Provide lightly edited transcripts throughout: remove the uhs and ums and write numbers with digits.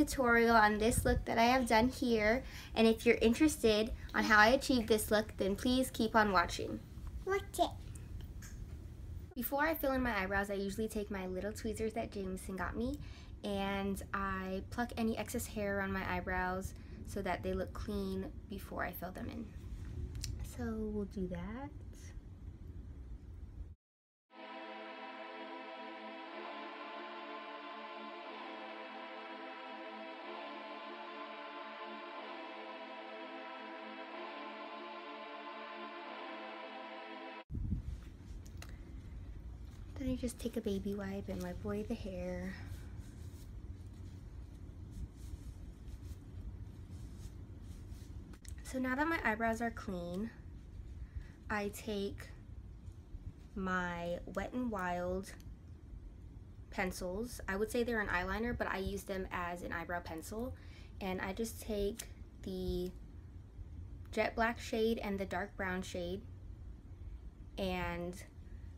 tutorial on this look that I have done here, and if you're interested on how I achieved this look, then please keep on watching. Watch it. Before I fill in my eyebrows, I usually take my little tweezers that Jameson got me, and I pluck any excess hair on my eyebrows so that they look clean before I fill them in. So we'll do that. Then I just take a baby wipe and wipe away the hair. So now that my eyebrows are clean, I take my Wet n Wild pencils. I would say they're an eyeliner, but I use them as an eyebrow pencil. And I just take the jet black shade and the dark brown shade. And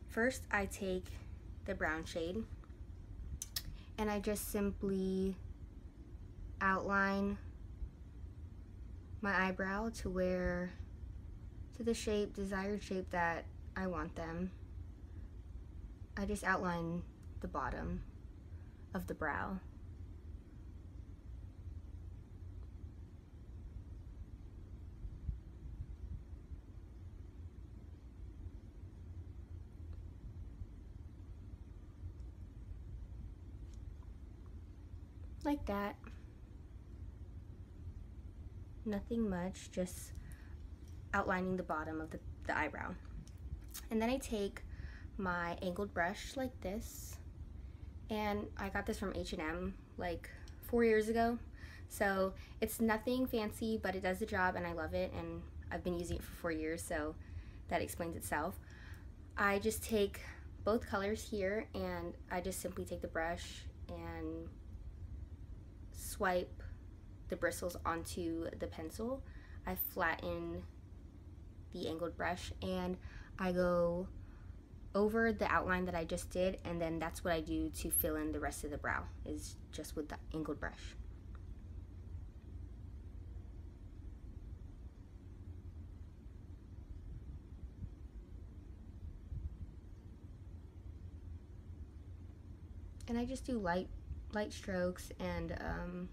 first I take the brown shade and I just simply outline my eyebrow to the shape, desired shape that I want them. I just outline the bottom of the brow. Like that. Nothing much, just outlining the bottom of the eyebrow. And then I take my angled brush like this, and I got this from H&M like 4 years ago. So it's nothing fancy, but it does the job and I love it, and I've been using it for 4 years, so that explains itself. I just take both colors here and I just simply take the brush and swipe the bristles onto the pencil. I flatten the angled brush and I go over the outline that I just did, and then that's what I do to fill in the rest of the brow, is just with the angled brush. And I just do light strokes, and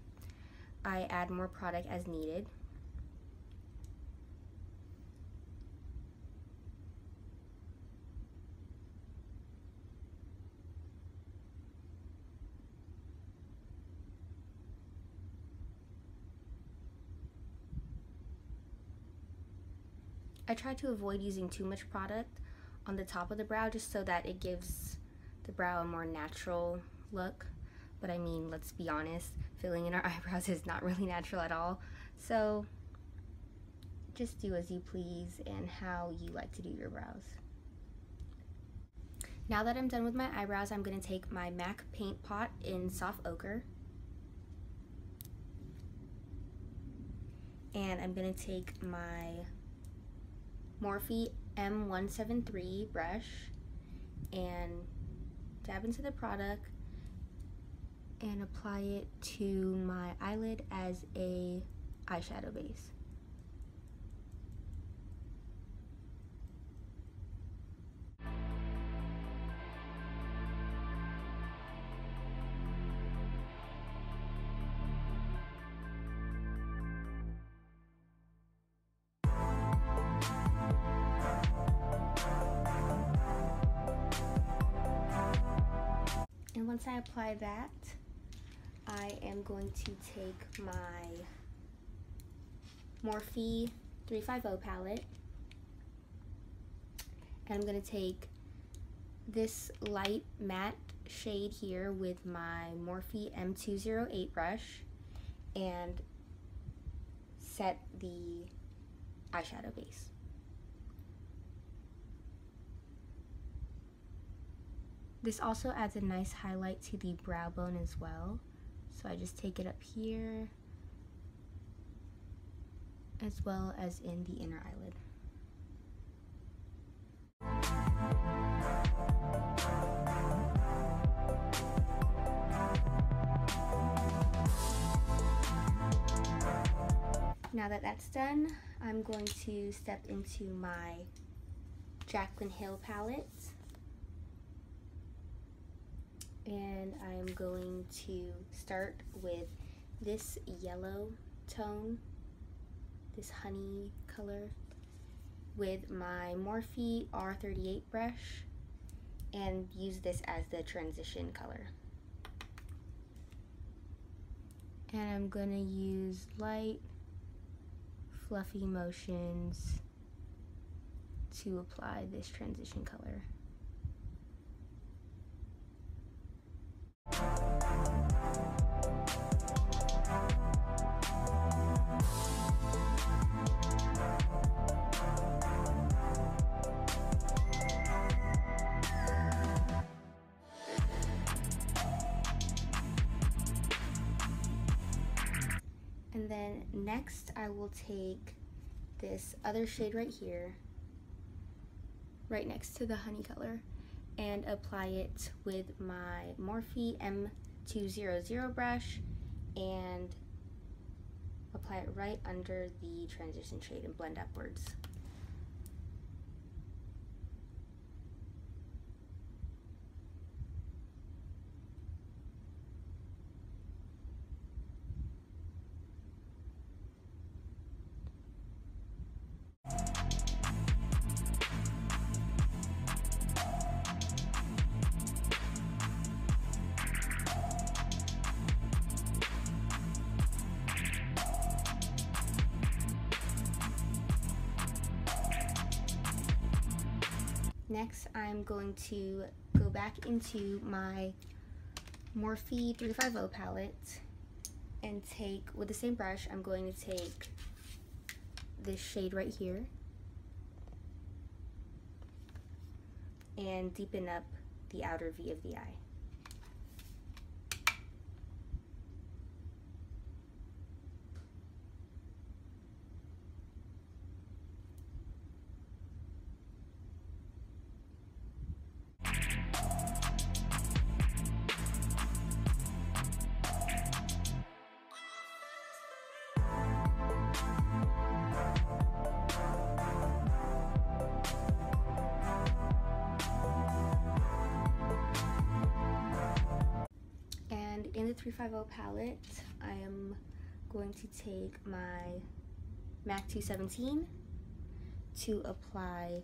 I add more product as needed. I try to avoid using too much product on the top of the brow just so that it gives the brow a more natural look. But I mean, let's be honest, filling in our eyebrows is not really natural at all. So just do as you please and how you like to do your brows. Now that I'm done with my eyebrows, I'm going to take my MAC paint pot in soft ochre. And I'm going to take my Morphe M173 brush and dab into the product and apply it to my eyelid as a eyeshadow base. And once I apply that, I am going to take my Morphe 350 palette, and I'm going to take this light matte shade here with my Morphe M208 brush and set the eyeshadow base. This also adds a nice highlight to the brow bone as well. So I just take it up here as well as in the inner eyelid. Now that that's done, I'm going to step into my Jaclyn Hill palette. And I'm going to start with this yellow tone, this honey color, with my Morphe R38 brush and use this as the transition color. And I'm gonna use light, fluffy motions to apply this transition color. And then next I will take this other shade right here, right next to the honey color, and apply it with my Morphe M200 brush and apply it right under the transition shade and blend upwards. Next, I'm going to go back into my Morphe 350 palette and take, with the same brush, I'm going to take this shade right here and deepen up the outer V of the eye. In the 350 palette, I am going to take my MAC 217 to apply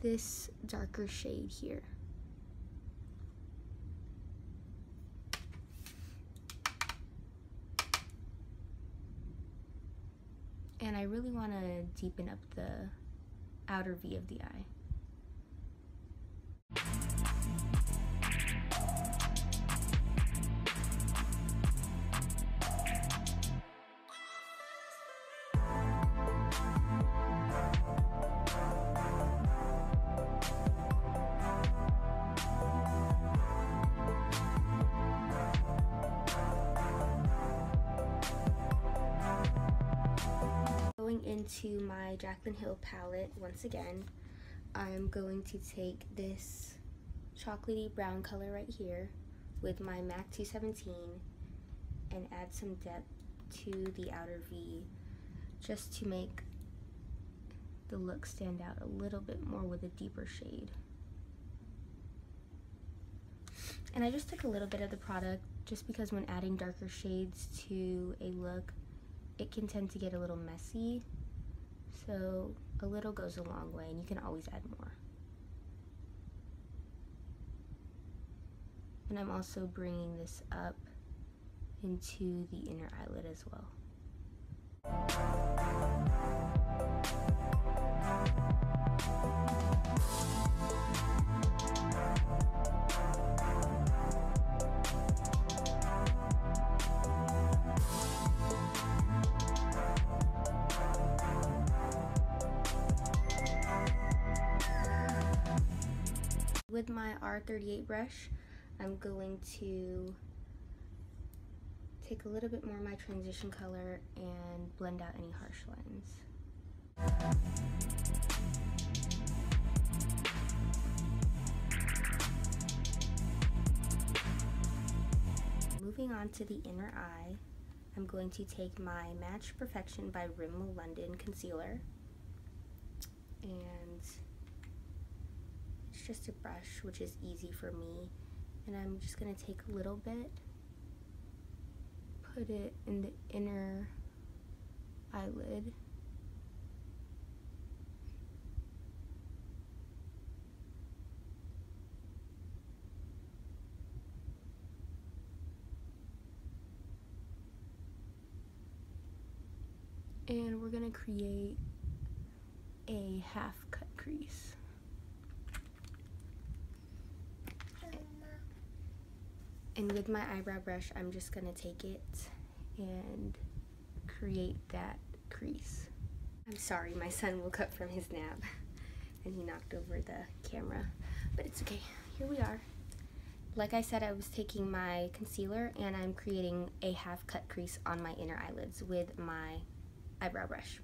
this darker shade here. And I really want to deepen up the outer V of the eye. Into my Jaclyn Hill palette, once again, I'm going to take this chocolatey brown color right here with my MAC 217 and add some depth to the outer V just to make the look stand out a little bit more with a deeper shade. And I just took a little bit of the product just because when adding darker shades to a look, it can tend to get a little messy, so a little goes a long way and you can always add more. And I'm also bringing this up into the inner eyelid as well. With my R38 brush, I'm going to take a little bit more of my transition color and blend out any harsh lines. Moving on to the inner eye, I'm going to take my Match Perfection by Rimmel London concealer, and it's just a brush, which is easy for me, and I'm just going to take a little bit, put it in the inner eyelid. And we're gonna create a half cut crease. And with my eyebrow brush, I'm just gonna take it and create that crease. I'm sorry, my son woke up from his nap and he knocked over the camera, but it's okay, here we are. Like I said, I was taking my concealer and I'm creating a half cut crease on my inner eyelids with my eyebrow brush.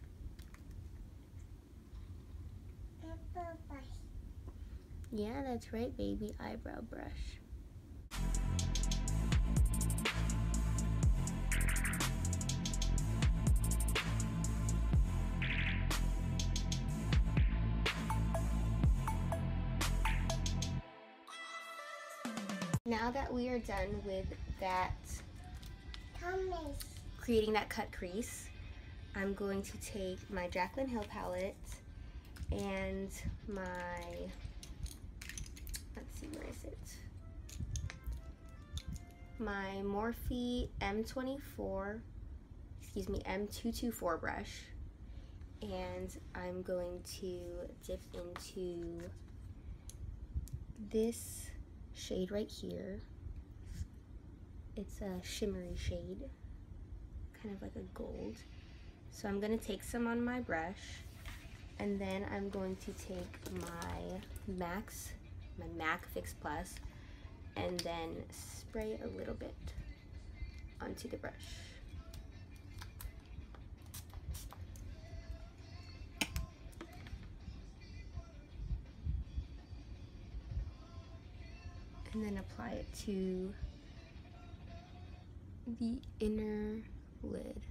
Yeah, that's right, baby, eyebrow brush. Now that we are done with that, creating that cut crease, I'm going to take my JACLYNHILL palette and my, let's see, where is it? My Morphe M224 brush, and I'm going to dip into this shade right here. It's a shimmery shade, kind of like a gold. So I'm going to take some on my brush, and then I'm going to take my MAC Fix Plus, and then spray a little bit onto the brush. And then apply it to the inner lid.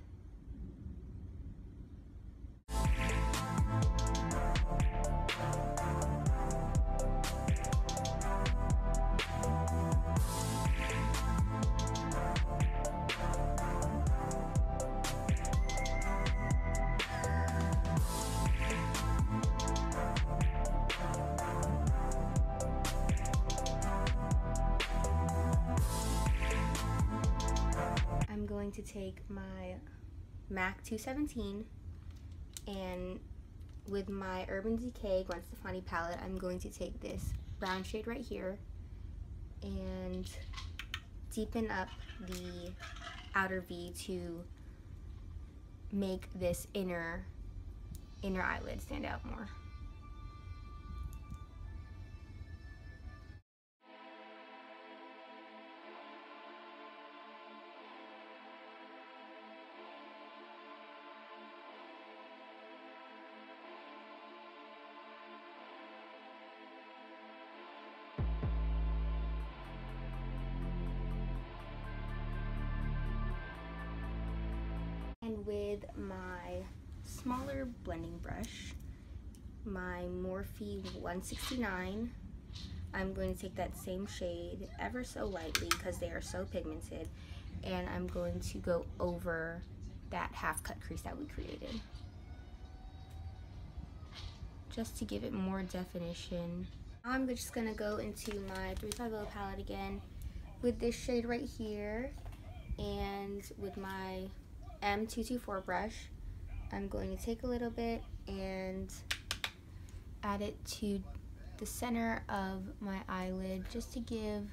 I'm going to take my MAC 217, and with my Urban Decay Gwen Stefani palette, I'm going to take this brown shade right here and deepen up the outer V to make this inner eyelid stand out more. And with my smaller blending brush, my Morphe 169, I'm going to take that same shade ever so lightly because they are so pigmented, and I'm going to go over that half cut crease that we created, just to give it more definition. Now I'm just going to go into my 350 palette again with this shade right here, and with my M224 brush, I'm going to take a little bit and add it to the center of my eyelid just to give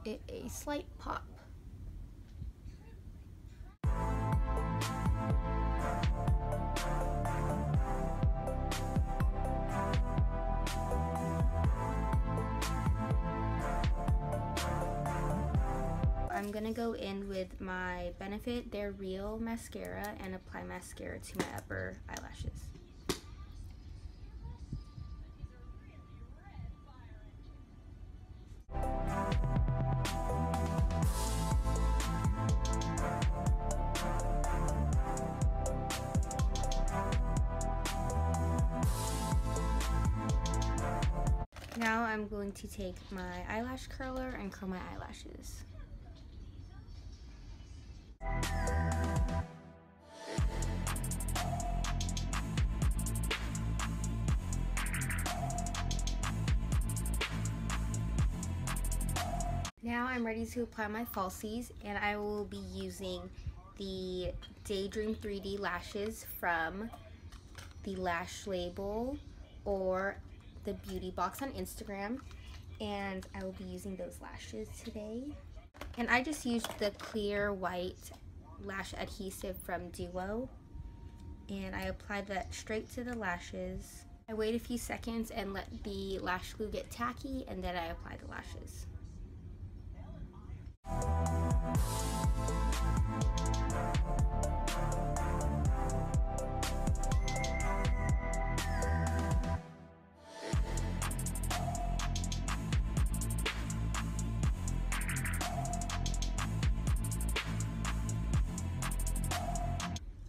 it a slight pop. I'm gonna go in with my Benefit They're Real mascara and apply mascara to my upper eyelashes. Now I'm going to take my eyelash curler and curl my eyelashes. Now I'm ready to apply my falsies, and I will be using the Daydream 3D lashes from the Lash label or the beauty box on Instagram, and I will be using those lashes today. And I just used the clear white lash adhesive from Duo, and I applied that straight to the lashes. I wait a few seconds and let the lash glue get tacky, and then I apply the lashes.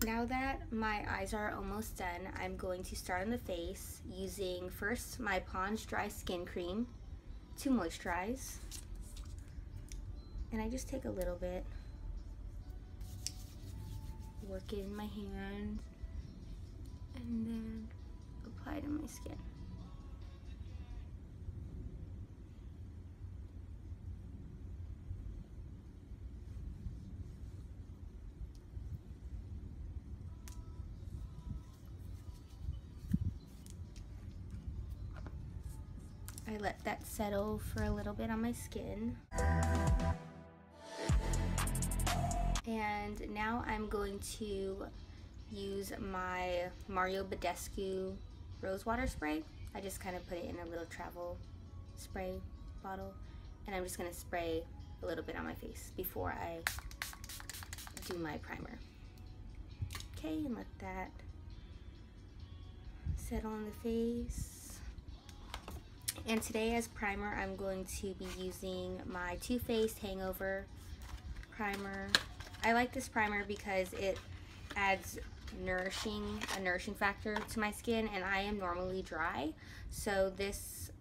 Now that my eyes are almost done, I'm going to start on the face using first my Pond's Dry Skin Cream to moisturize. And I just take a little bit, work it in my hand, and then apply it on my skin. I let that settle for a little bit on my skin. And now I'm going to use my Mario Badescu Rosewater spray. I just kind of put it in a little travel spray bottle, and I'm just going to spray a little bit on my face before I do my primer. Okay, and let that settle on the face. And today as primer, I'm going to be using my Too Faced Hangover Primer. I like this primer because it adds a nourishing factor to my skin, and I am normally dry, so this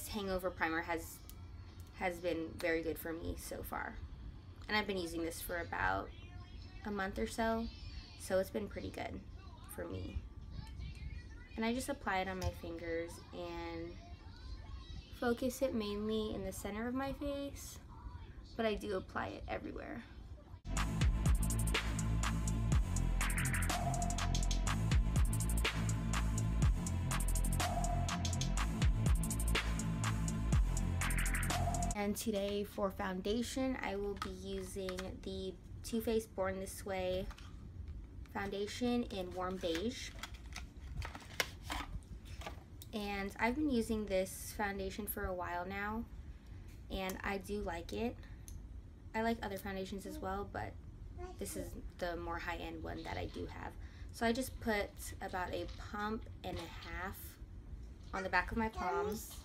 Hangover Primer has been very good for me so far. And I've been using this for about a month or so it's been pretty good for me. And I just apply it on my fingers and focus it mainly in the center of my face, but I do apply it everywhere. And today for foundation, I will be using the Too Faced Born This Way foundation in Warm Beige. And I've been using this foundation for a while now, and I do like it. I like other foundations as well, but this is the more high-end one that I do have. So I just put about a pump and a half on the back of my palms,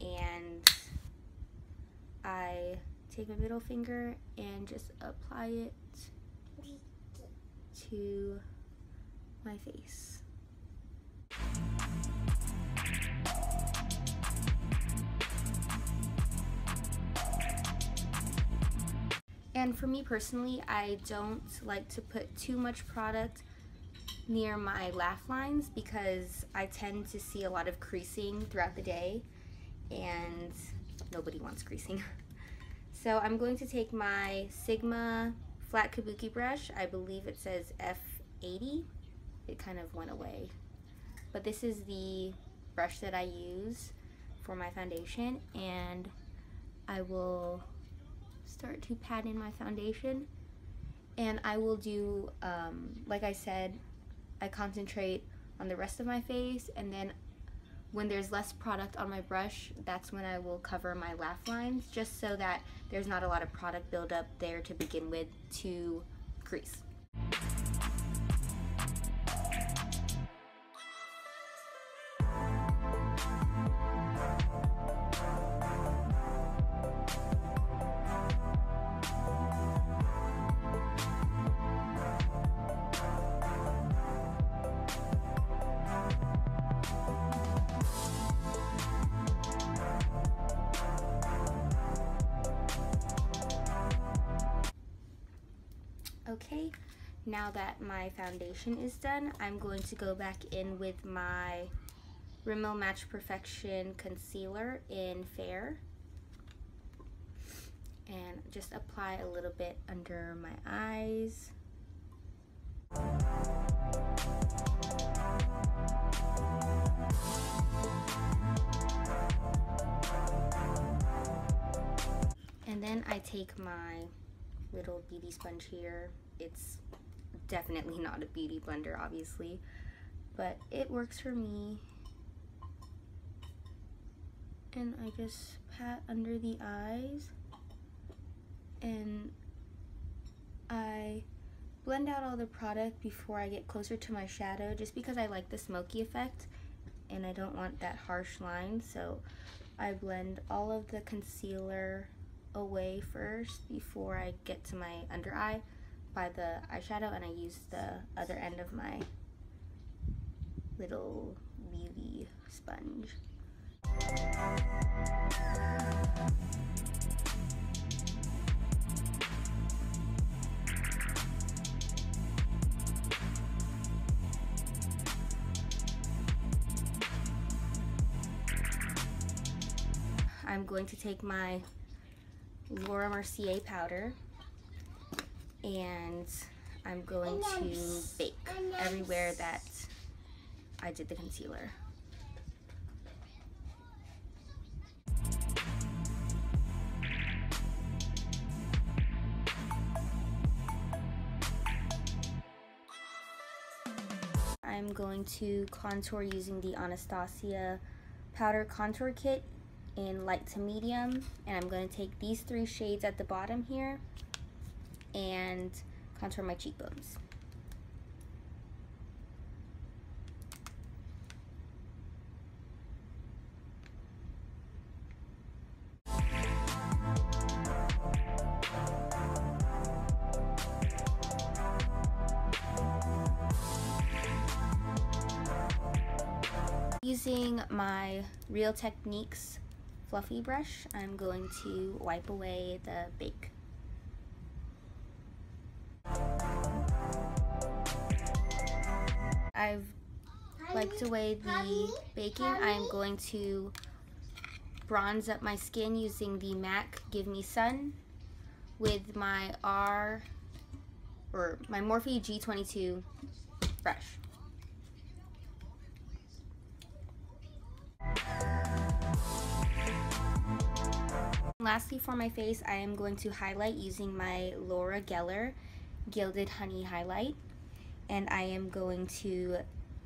and I take my middle finger and just apply it to my face. And for me personally, I don't like to put too much product near my laugh lines because I tend to see a lot of creasing throughout the day, and nobody wants creasing. So I'm going to take my Sigma flat kabuki brush. I believe it says F80. It kind of went away. But this is the brush that I use for my foundation, and I will start to pat in my foundation. And I will do, like I said, I concentrate on the rest of my face, and then when there's less product on my brush, that's when I will cover my laugh lines, just so that there's not a lot of product buildup there to begin with to crease. Okay, now that my foundation is done, I'm going to go back in with my Rimmel Match Perfection Concealer in Fair and just apply a little bit under my eyes. And then I take my little beauty sponge here. It's definitely not a beauty blender, obviously, but it works for me. And I just pat under the eyes and I blend out all the product before I get closer to my shadow, just because I like the smoky effect and I don't want that harsh line. So I blend all of the concealer away first before I get to my under eye by the eyeshadow, and I use the other end of my little beauty sponge. I'm going to take my Mercier powder and I'm going to bake everywhere that I did the concealer. I'm going to contour using the Anastasia powder contour kit in light to medium, and I'm going to take these 3 shades at the bottom here and contour my cheekbones. Using my Real Techniques fluffy brush, I'm going to wipe away the bake. I've wiped away the baking. I'm going to bronze up my skin using the MAC Give Me Sun with my my Morphe G22 brush. Lastly, for my face, I am going to highlight using my Laura Geller Gilded Honey Highlight, and I am going to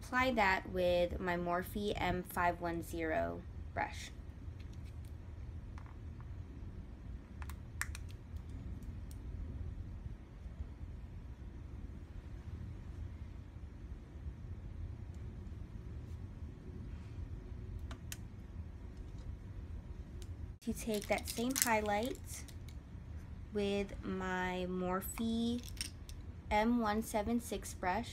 apply that with my Morphe M510 brush. To take that same highlight with my Morphe M176 brush,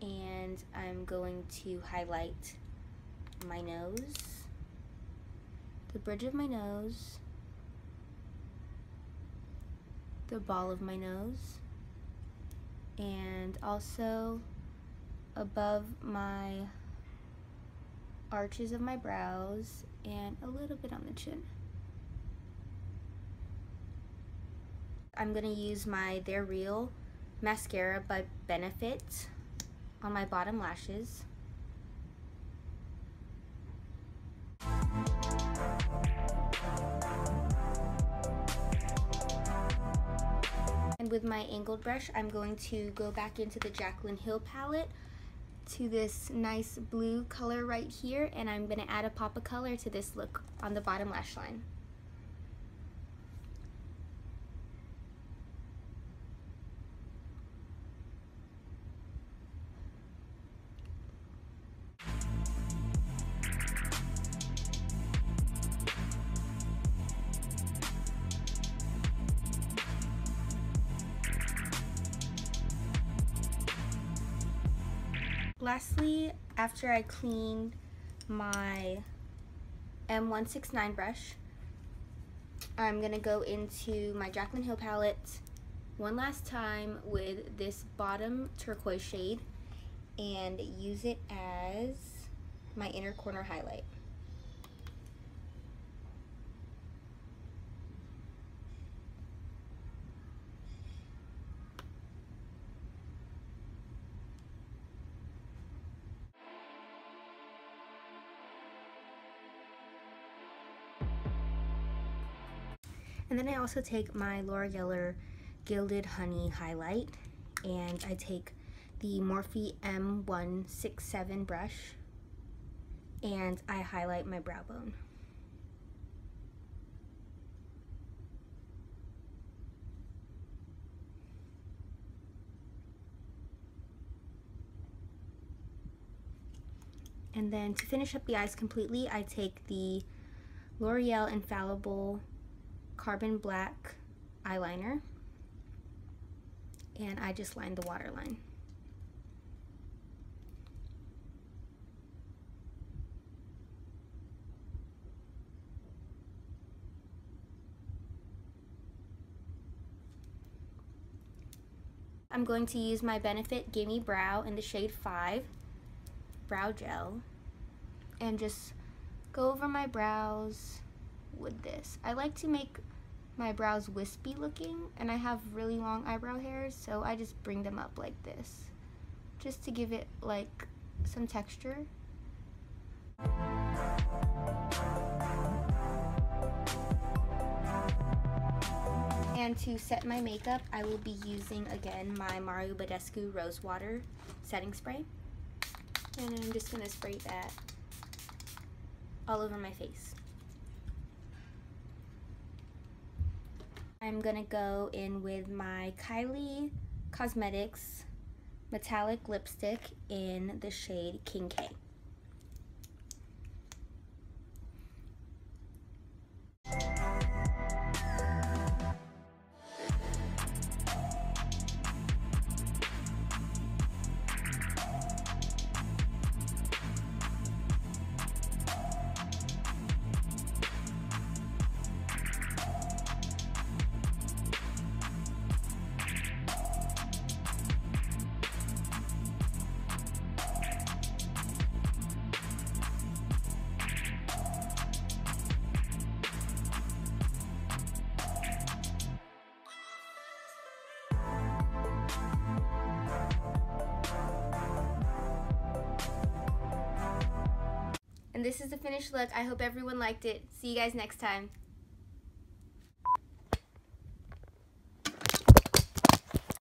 and I'm going to highlight my nose, the bridge of my nose, the ball of my nose, and also above my arches of my brows and a little bit on the chin. I'm going to use my They're Real mascara by Benefit on my bottom lashes. And with my angled brush, I'm going to go back into the Jaclyn Hill palette to this nice blue color right here, and I'm going to add a pop of color to this look on the bottom lash line. Lastly, after I clean my M169 brush, I'm going to go into my Jaclyn Hill palette one last time with this bottom turquoise shade and use it as my inner corner highlight. And then I also take my L'Oreal Gilded Honey highlight, and I take the Morphe M167 brush, and I highlight my brow bone. And then to finish up the eyes completely, I take the L'Oreal Infallible Carbon Black eyeliner, and I just line the waterline. I'm going to use my Benefit Gimme Brow in the shade 5 brow gel and just go over my brows with this. I like to make my brows wispy looking, and I have really long eyebrow hairs, so I just bring them up like this just to give it like some texture. And to set my makeup, I will be using again my BADESCU Rosewater setting spray, and I'm just gonna spray that all over my face. I'm gonna go in with my Kylie Cosmetics metallic lipstick in the shade King K. And this is the finished look. I hope everyone liked it. See you guys next time.